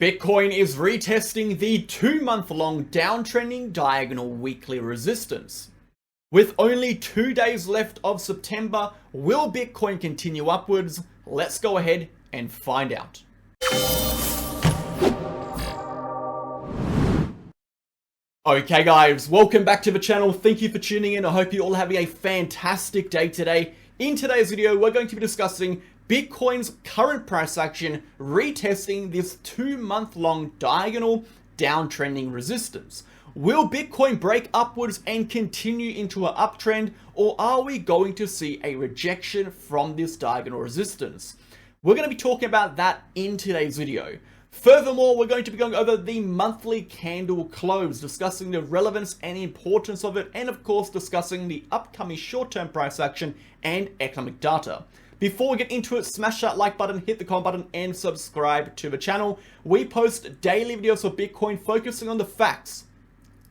Bitcoin is retesting the 2-month-long downtrending diagonal weekly resistance. With only 2 days left of September, will Bitcoin continue upwards? Let's go ahead and find out. Okay guys, welcome back to the channel. Thank you for tuning in. I hope you're all having a fantastic day today. In today's video, we're going to be discussing Bitcoin's current price action retesting this 2-month-long diagonal downtrending resistance. Will Bitcoin break upwards and continue into an uptrend, or are we going to see a rejection from this diagonal resistance? We're going to be talking about that in today's video. Furthermore, we're going to be going over the monthly candle close, discussing the relevance and importance of it, and of course discussing the upcoming short-term price action and economic data. Before we get into it, smash that like button, hit the comment button, and subscribe to the channel. We post daily videos for Bitcoin focusing on the facts,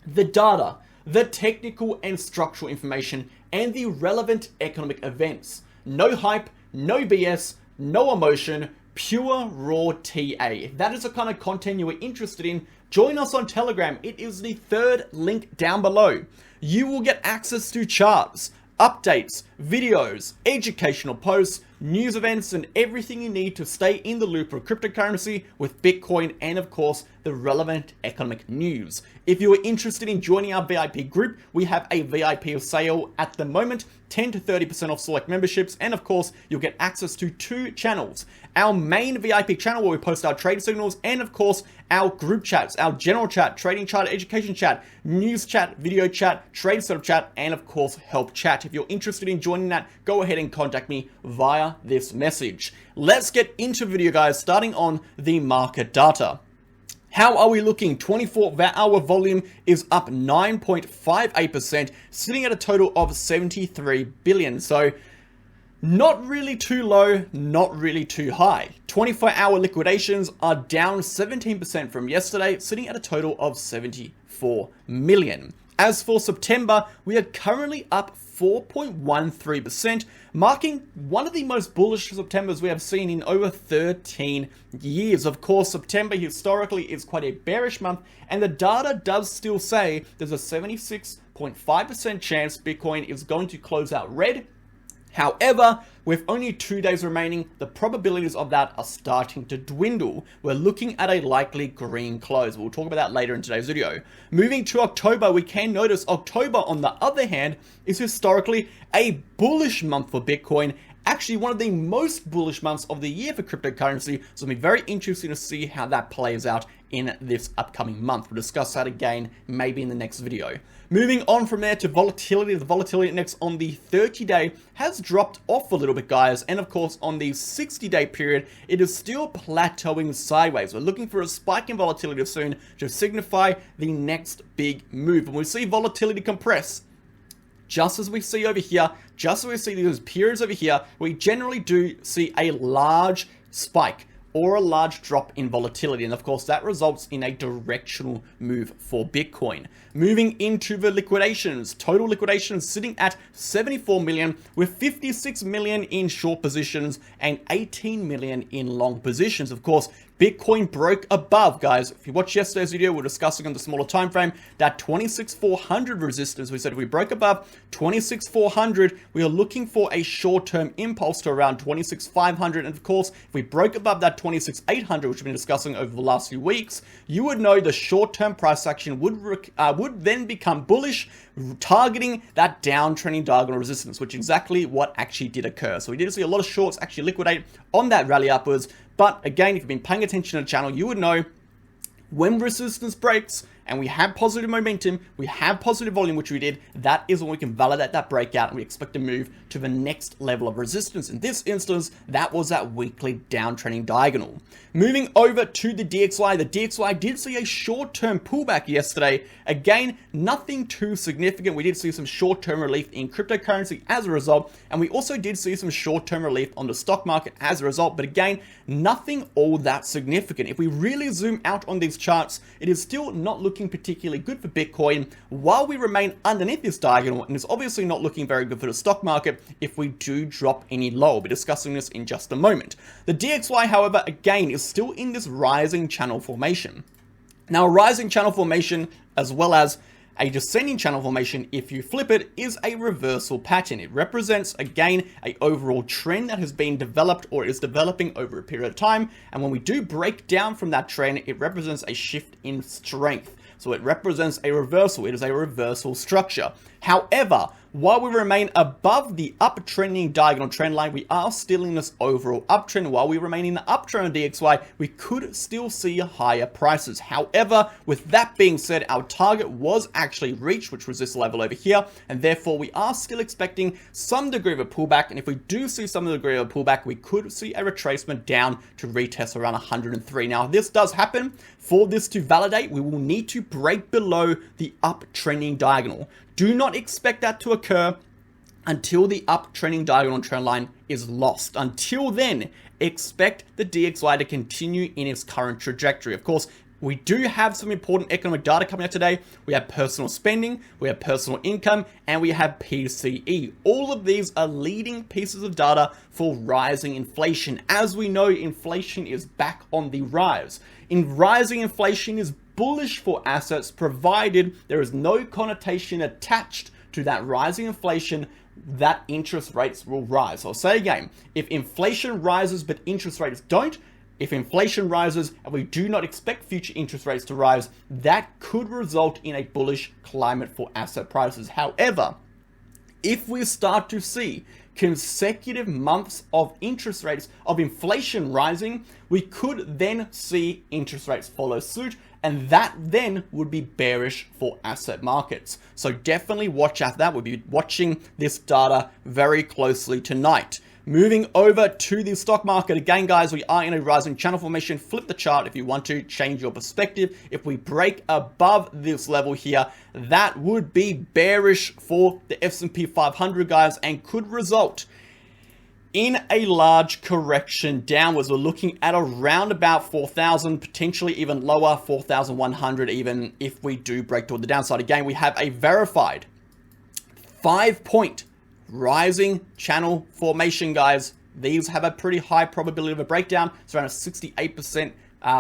the data, the technical and structural information, and the relevant economic events. No hype, no BS, no emotion, pure raw TA. If that is the kind of content you are interested in, join us on Telegram. It is the third link down below. You will get access to charts, updates, videos, educational posts, news events, and everything you need to stay in the loop of cryptocurrency with Bitcoin and of course the relevant economic news. If you are interested in joining our VIP group, we have a VIP sale at the moment, 10 to 30% off select memberships, and of course you'll get access to 2 channels. Our main VIP channel where we post our trade signals, and of course our group chats, our general chat, trading chat, education chat, news chat, video chat, trade setup chat, and of course help chat. If you're interested in joining that, go ahead and contact me via this message. Let's get into the video guys, starting on the market data. How are we looking? 24-hour volume is up 9.58%, sitting at a total of 73 billion. So not really too low, not really too high. 24-hour liquidations are down 17% from yesterday, sitting at a total of 74 million. As for September, we are currently up 4.13%, marking one of the most bullish Septembers we have seen in over 13 years. Of course, September historically is quite a bearish month, and the data does still say there's a 76.5% chance Bitcoin is going to close out red. However, with only 2 days remaining, the probabilities of that are starting to dwindle. We're looking at a likely green close. We'll talk about that later in today's video. Moving to October, we can notice October, on the other hand, is historically a bullish month for Bitcoin. Actually, one of the most bullish months of the year for cryptocurrency. So it'll be very interesting to see how that plays out in this upcoming month. We'll discuss that again, maybe in the next video. Moving on from there to volatility. The volatility index on the 30-day has dropped off a little bit, guys. And of course, on the 60-day period, it is still plateauing sideways. We're looking for a spike in volatility soon to signify the next big move. And we see volatility compress, just as we see over here, just as we see these periods over here, we generally do see a large spike or a large drop in volatility. And of course, that results in a directional move for Bitcoin. Moving into the liquidations, total liquidations sitting at 74 million, with 56 million in short positions and 18 million in long positions. Of course, Bitcoin broke above, guys. If you watched yesterday's video, we're discussing on the smaller time frame that 26,400 resistance. We said if we broke above 26,400, we are looking for a short-term impulse to around 26,500. And of course, if we broke above that 26,800, which we've been discussing over the last few weeks, you would know the short-term price action would then become bullish, targeting that downtrending diagonal resistance, which is exactly what actually did occur. So we did see a lot of shorts actually liquidate on that rally upwards. But again, if you've been paying attention to the channel, you would know when resistance breaks and we have positive momentum, we have positive volume, which we did, that is when we can validate that breakout and we expect to move to the next level of resistance. In this instance, that was that weekly downtrending diagonal. Moving over to the DXY, the DXY did see a short-term pullback yesterday. Again, nothing too significant. We did see some short-term relief in cryptocurrency as a result, and we also did see some short-term relief on the stock market as a result, but again, nothing all that significant. If we really zoom out on these charts, it is still not looking looking particularly good for Bitcoin while we remain underneath this diagonal, and it's obviously not looking very good for the stock market if we do drop any lower. We'll be discussing this in just a moment. The DXY, however, again, is still in this rising channel formation. Now, a rising channel formation, as well as a descending channel formation, if you flip it, is a reversal pattern. It represents, again, an overall trend that has been developed or is developing over a period of time. And when we do break down from that trend, it represents a shift in strength. So it represents a reversal. It is a reversal structure. However, while we remain above the uptrending diagonal trend line, we are still in this overall uptrend. While we remain in the uptrend on DXY, we could still see higher prices. However, with that being said, our target was actually reached, which was this level over here, and therefore we are still expecting some degree of a pullback. And if we do see some degree of a pullback, we could see a retracement down to retest around 103. Now, if this does happen, for this to validate, we will need to break below the uptrending diagonal. Do not expect that to occur until the uptrending diagonal trend line is lost. Until then, expect the DXY to continue in its current trajectory. Of course, we do have some important economic data coming out today. We have personal spending, we have personal income, and we have PCE. All of these are leading pieces of data for rising inflation. As we know, inflation is back on the rise. Rising inflation is bullish for assets, provided there is no connotation attached to that rising inflation that interest rates will rise. So I'll say again, if inflation rises but interest rates don't, if inflation rises and we do not expect future interest rates to rise, that could result in a bullish climate for asset prices. However, if we start to see consecutive months of interest rates, of inflation rising, we could then see interest rates follow suit, and that then would be bearish for asset markets. So definitely watch out for that. We'll be watching this data very closely tonight. Moving over to the stock market, again, guys, we are in a rising channel formation. Flip the chart if you want to change your perspective. If we break above this level here, that would be bearish for the S&P 500, guys, and could result in a large correction downwards. We're looking at around about 4,000, potentially even lower, 4,100 even if we do break toward the downside. Again, we have a verified 5-point rising channel formation, guys. These have a pretty high probability of a breakdown. It's around a 68%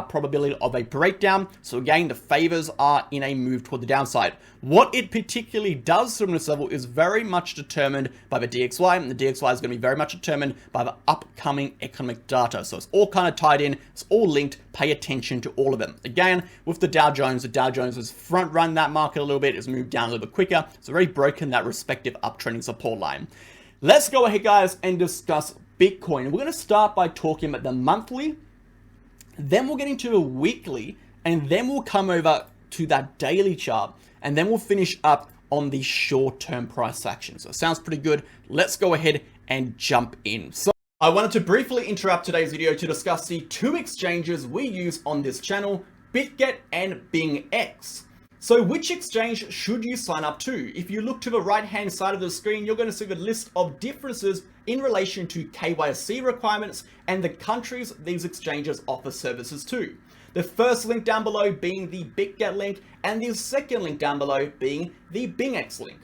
probability of a breakdown. So again, the favors are in a move toward the downside. What it particularly does from this level is very much determined by the DXY, and the DXY is going to be very much determined by the upcoming economic data. So it's all kind of tied in, it's all linked. Pay attention to all of them. Again, with the Dow Jones has front run that market a little bit, it's moved down a little bit quicker. It's already broken that respective uptrending support line. Let's go ahead, guys, and discuss Bitcoin. We're going to start by talking about the monthly, then we'll get into the weekly, and then we'll come over to that daily chart, and then we'll finish up on the short-term price action. So it sounds pretty good. Let's go ahead and jump in. So I wanted to briefly interrupt today's video to discuss the two exchanges we use on this channel, Bitget and BingX. So which exchange should you sign up to? If you look to the right-hand side of the screen, you're going to see the list of differences in relation to KYC requirements and the countries these exchanges offer services to. The first link down below being the Bitget link, and the second link down below being the BingX link.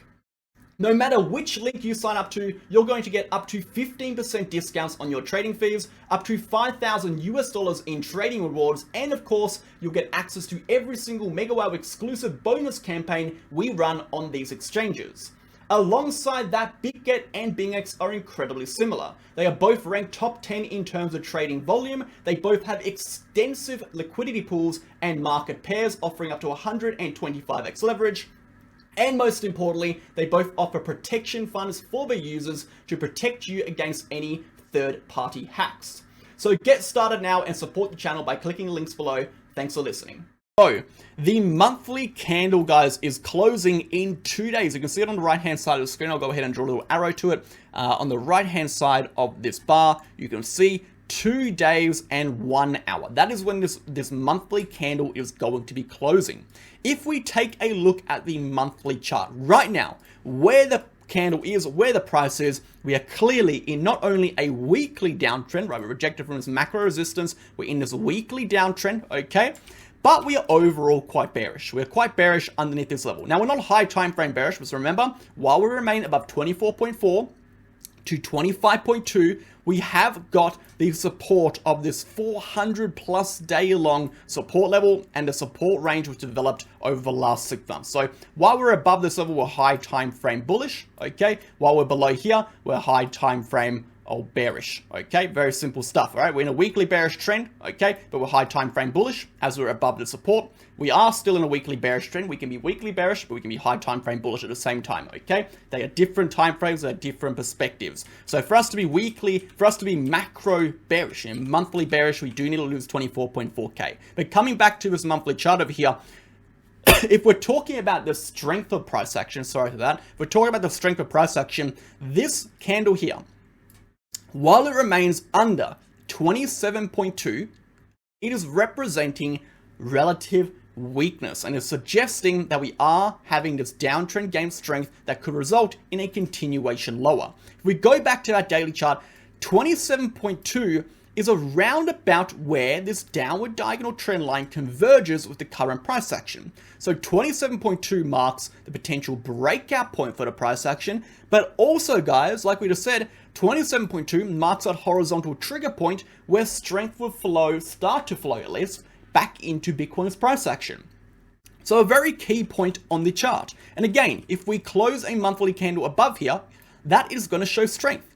No matter which link you sign up to, you're going to get up to 15% discounts on your trading fees, up to $5,000 in trading rewards, and of course, you'll get access to every single MegaWhale exclusive bonus campaign we run on these exchanges. Alongside that, Bitget and BingX are incredibly similar. They are both ranked top 10 in terms of trading volume. They both have extensive liquidity pools and market pairs offering up to 125x leverage. And most importantly, they both offer protection funds for their users to protect you against any third-party hacks. So get started now and support the channel by clicking the links below. Thanks for listening. So the monthly candle, guys, is closing in 2 days. You can see it on the right-hand side of the screen. I'll go ahead and draw a little arrow to it. On the right-hand side of this bar, you can see 2 days and 1 hour. That is when this monthly candle is going to be closing. If we take a look at the monthly chart right now, where the candle is, where the price is, we are clearly in not only a weekly downtrend, right? We're rejected from this macro resistance. We're in this weekly downtrend, okay? but we are overall quite bearish. We're quite bearish underneath this level. Now, we're not high time frame bearish, but remember, while we remain above 24.4 to 25.2, we have got the support of this 400 plus day long support level and the support range was developed over the last 6 months. So while we're above this level, we're high time frame bullish, okay? While we're below here, we're high time frame bearish, okay? Very simple stuff, all right? We're in a weekly bearish trend, okay? But we're high time frame bullish as we're above the support. We are still in a weekly bearish trend. We can be weekly bearish, but we can be high time frame bullish at the same time, okay? They are different time frames, they are different perspectives. So for us to be weekly, for us to be macro bearish and monthly bearish, we do need to lose 24.4K. But coming back to this monthly chart over here, if we're talking about the strength of price action, sorry for that, if we're talking about the strength of price action, this candle here, while it remains under 27.2, it is representing relative weakness and is suggesting that we are having this downtrend gain strength that could result in a continuation lower. If we go back to our daily chart, 27.2 is around about where this downward diagonal trend line converges with the current price action. So 27.2 marks the potential breakout point for the price action, but also, guys, like we just said, 27.2 marks that horizontal trigger point where strength will start to flow at least, back into Bitcoin's price action. So a very key point on the chart. And again, if we close a monthly candle above here, that is going to show strength.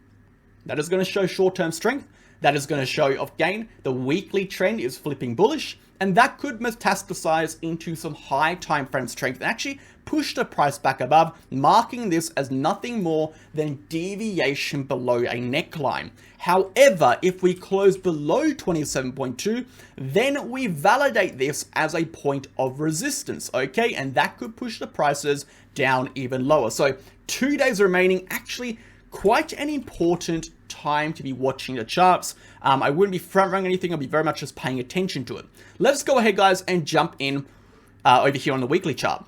That is going to show short-term strength. That is going to show off gain. The weekly trend is flipping bullish, and that could metastasize into some high time frame strength and actually push the price back above, marking this as nothing more than deviation below a neckline. However, if we close below 27.2, then we validate this as a point of resistance, okay? And that could push the prices down even lower. So 2 days remaining, actually quite an important time to be watching the charts. I wouldn't be front running anything. I'll be very much just paying attention to it. Let's go ahead, guys, and jump in over here on the weekly chart.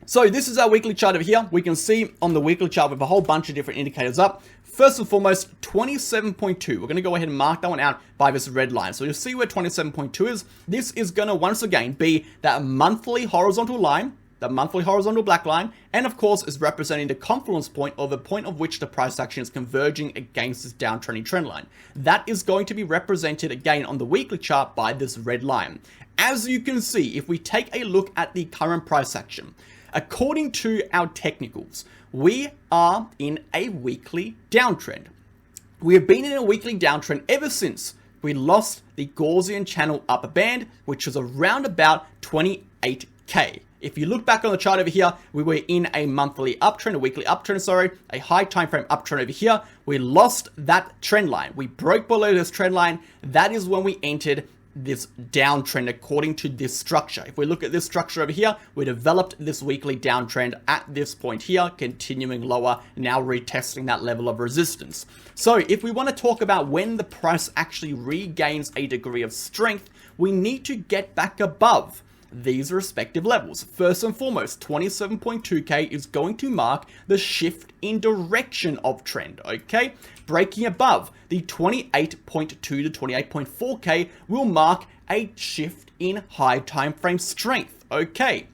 So this is our weekly chart over here. We can see on the weekly chart with a whole bunch of different indicators up. First and foremost, 27.2. We're going to go ahead and mark that one out by this red line. So you'll see where 27.2 is. This is going to once again be that monthly horizontal line, the monthly horizontal black line, and of course is representing the confluence point, or the point of which the price action is converging against this downtrending trend line. That is going to be represented again on the weekly chart by this red line. As you can see, if we take a look at the current price action, according to our technicals, we are in a weekly downtrend. We have been in a weekly downtrend ever since we lost the Gaussian channel upper band, which was around about 28K. If you look back on the chart over here, we were in a monthly uptrend, a weekly uptrend, sorry, a high time frame uptrend over here. We lost that trend line. We broke below this trend line. That is when we entered this downtrend according to this structure. If we look at this structure over here, we developed this weekly downtrend at this point here, continuing lower, now retesting that level of resistance. So if we want to talk about when the price actually regains a degree of strength, we need to get back above these respective levels. First and foremost, 27.2K is going to mark the shift in direction of trend, okay? Breaking above the 28.2 to 28.4K will mark a shift in high time frame strength, okay?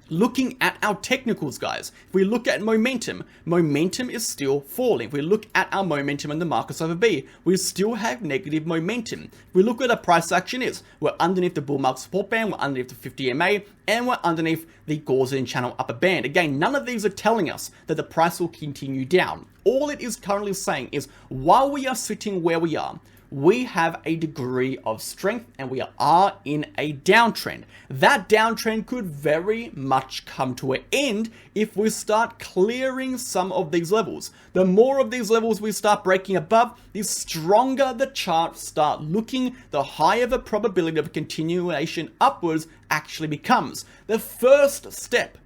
Looking at our technicals, guys, if we look at momentum, momentum is still falling. If we look at our momentum in the markets over B, we still have negative momentum. If we look where the price action is, we're underneath the bull market support band, we're underneath the 50 MA, and we're underneath the Gaussian channel upper band. Again, none of these are telling us that the price will continue down. All it is currently saying is while we are sitting where we are, we have a degree of strength and we are in a downtrend. That downtrend could very much come to an end if we start clearing some of these levels. The more of these levels we start breaking above, the stronger the charts start looking, the higher the probability of continuation upwards actually becomes. The first step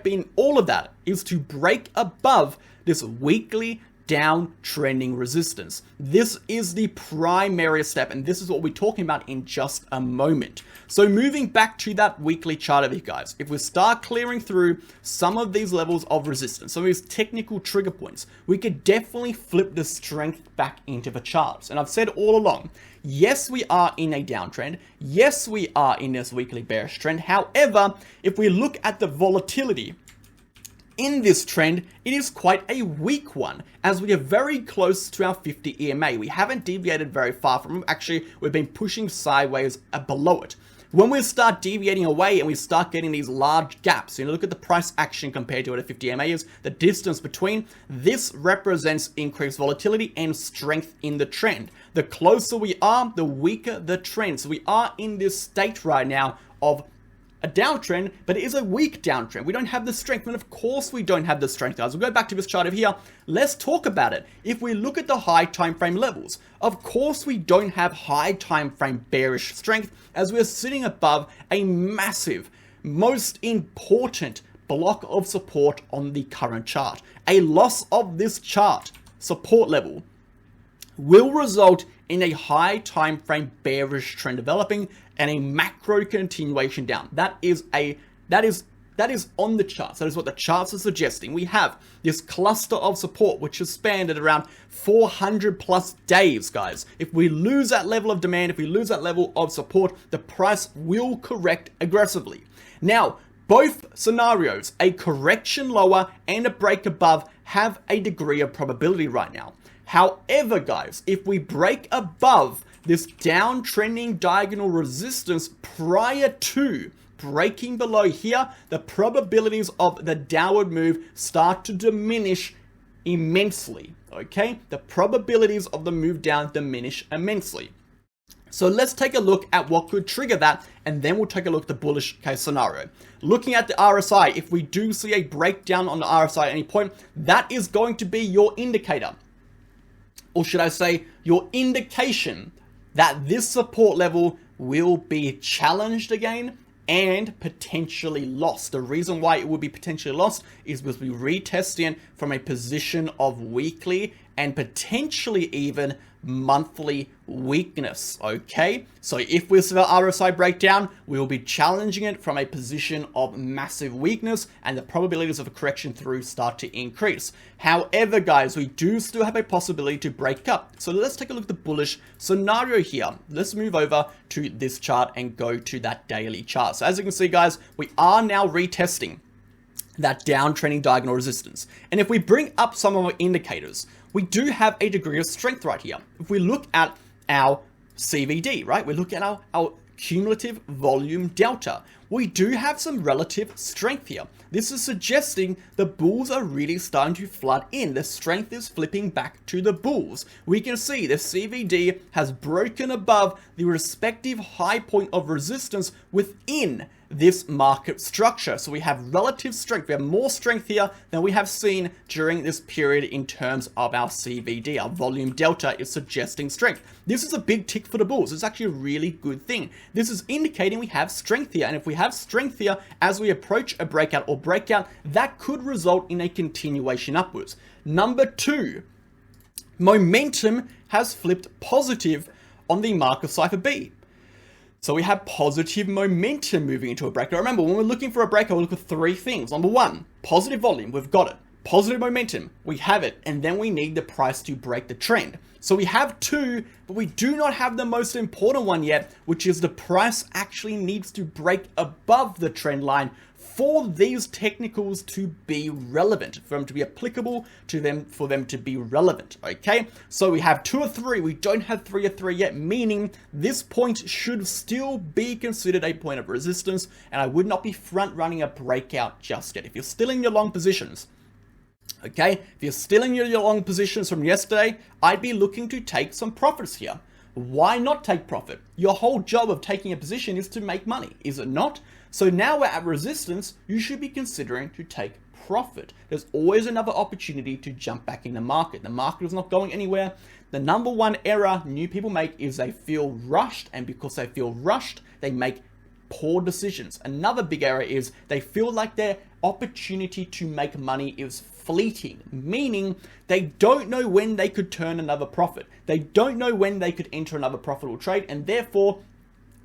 in all of that is to break above this weekly downtrending resistance. This is the primary step, and this is what we're talking about in just a moment. So moving back to that weekly chart over here, guys, if we start clearing through some of these levels of resistance, some of these technical trigger points, we could definitely flip the strength back into the charts. And I've said all along, yes, we are in a downtrend. Yes, we are in this weekly bearish trend. However, if we look at the volatility in this trend, it is quite a weak one, as we are very close to our 50 EMA. We haven't deviated very far from it. Actually, we've been pushing sideways below it. When we start deviating away and we start getting these large gaps, look at the price action compared to what a 50 EMA is, the distance between, this represents increased volatility and strength in the trend. The closer we are, the weaker the trend. So we are in this state right now of a downtrend, but it is a weak downtrend. We don't have the strength, and of course we don't have the strength, guys. We'll go back to this chart over here. Let's talk about it. If we look at the high time frame levels, of course we don't have high time frame bearish strength, as we're sitting above a massive, most important block of support on the current chart. A loss of this chart support level will result in a high time frame bearish trend developing and a macro continuation down. That is on the charts. That is what the charts are suggesting. We have this cluster of support which has spanned at around 400 plus days, guys. If we lose that level of demand, if we lose that level of support, the price will correct aggressively. Now, both scenarios, a correction lower and a break above, have a degree of probability right now. However, guys, if we break above this downtrending diagonal resistance prior to breaking below here, the probabilities of the downward move start to diminish immensely, okay? The probabilities of the move down diminish immensely. So let's take a look at what could trigger that, and then we'll take a look at the bullish case scenario. Looking at the RSI, if we do see a breakdown on the RSI at any point, that is going to be your indicator. Or should I say, your indication that this support level will be challenged again and potentially lost. The reason why it would be potentially lost is because we're retesting from a position of weekly and potentially even monthly weakness, okay? So if we see the RSI breakdown, we will be challenging it from a position of massive weakness, and the probabilities of a correction through start to increase. However, guys, we do still have a possibility to break up. So let's take a look at the bullish scenario here. Let's move over to this chart and go to that daily chart. So as you can see, guys, we are now retesting that downtrending diagonal resistance. And if we bring up some of our indicators, we do have a degree of strength right here. If we look at our CVD, right, we look at our cumulative volume delta, we do have some relative strength here. This is suggesting the bulls are really starting to flood in. The strength is flipping back to the bulls. We can see the CVD has broken above the respective high point of resistance within this market structure. So we have relative strength. We have more strength here than we have seen during this period in terms of our CVD. Our volume delta is suggesting strength. This is a big tick for the bulls. It's actually a really good thing. This is indicating we have strength here. And if we have strength here as we approach a breakout or breakout, that could result in a continuation upwards. Number two, momentum has flipped positive on the market cipher B. So we have positive momentum moving into a breakout. Remember, when we're looking for a breakout, we look for three things. Number one, positive volume, we've got it. Positive momentum, we have it. And then we need the price to break the trend. So we have two, but we do not have the most important one yet, which is the price actually needs to break above the trend line for these technicals to be relevant, for them to be applicable to them, for them to be relevant, okay? So we have 2 or 3, we don't have 3 or 3 yet, meaning this point should still be considered a point of resistance, and I would not be front running a breakout just yet. If you're still in your long positions, okay, if you're still in your long positions from yesterday, I'd be looking to take some profits here. Why not take profit? Your whole job of taking a position is to make money, is it not? So now we're at resistance, you should be considering to take profit. There's always another opportunity to jump back in the market. The market is not going anywhere. The number one error new people make is they feel rushed, and because they feel rushed, they make poor decisions. Another big error is they feel like their opportunity to make money is fleeting, meaning they don't know when they could turn another profit. They don't know when they could enter another profitable trade, and therefore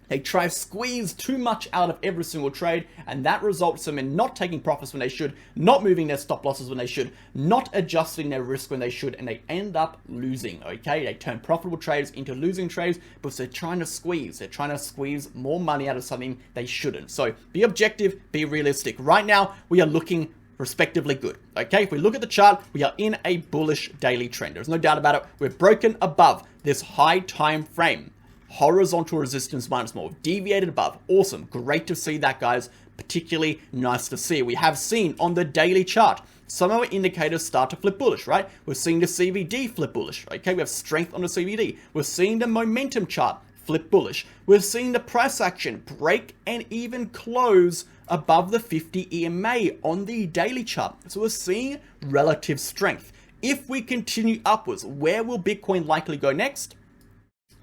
they try to squeeze too much out of every single trade, and that results them in not taking profits when they should, not moving their stop losses when they should, not adjusting their risk when they should, and they end up losing, okay? They turn profitable trades into losing trades because they're trying to squeeze. They're trying to squeeze more money out of something they shouldn't. So be objective, be realistic. Right now, we are looking respectively good, okay? If we look at the chart, we are in a bullish daily trend. There's no doubt about it. We've broken above this high time frame. Horizontal resistance minus more, deviated above. Awesome, great to see that, guys. Particularly nice to see. We have seen on the daily chart some of our indicators start to flip bullish, right? We're seeing the CVD flip bullish, okay? We have strength on the CVD. We're seeing the momentum chart flip bullish. We're seeing the price action break and even close above the 50 EMA on the daily chart. So we're seeing relative strength. If we continue upwards, where will Bitcoin likely go next?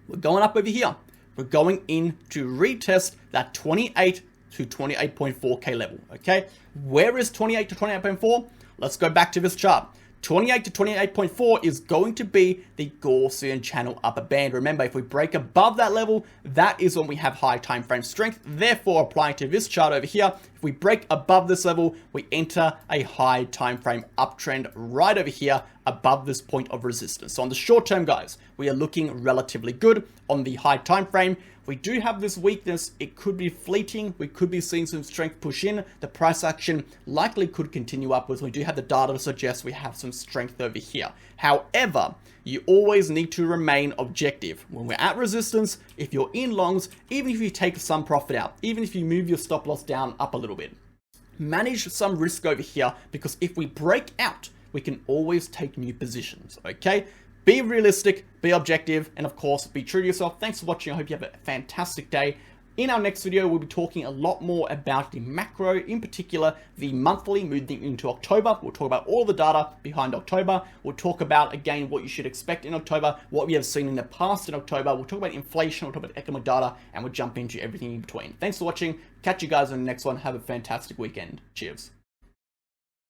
We're going up over here. We're going in to retest that 28 to 28.4K level, okay? Where is 28 to 28.4? Let's go back to this chart. 28 to 28.4 is going to be the Gaussian channel upper band. Remember, if we break above that level, that is when we have high time frame strength. Therefore, applying to this chart over here, if we break above this level, we enter a high time frame uptrend right over here above this point of resistance. So on the short term, guys, we are looking relatively good on the high time frame. We do have this weakness. It could be fleeting. We could be seeing some strength push in. The price action likely could continue upwards. We do have the data to suggest we have some strength over here. However, you always need to remain objective. When we're at resistance, if you're in longs, even if you take some profit out, even if you move your stop loss down up a little bit, manage some risk over here, because if we break out, we can always take new positions, okay? Be realistic, be objective, and of course, be true to yourself. Thanks for watching. I hope you have a fantastic day. In our next video, we'll be talking a lot more about the macro, in particular, the monthly moving into October. We'll talk about all the data behind October. We'll talk about, again, what you should expect in October, what we have seen in the past in October. We'll talk about inflation, we'll talk about economic data, and we'll jump into everything in between. Thanks for watching. Catch you guys on the next one. Have a fantastic weekend. Cheers.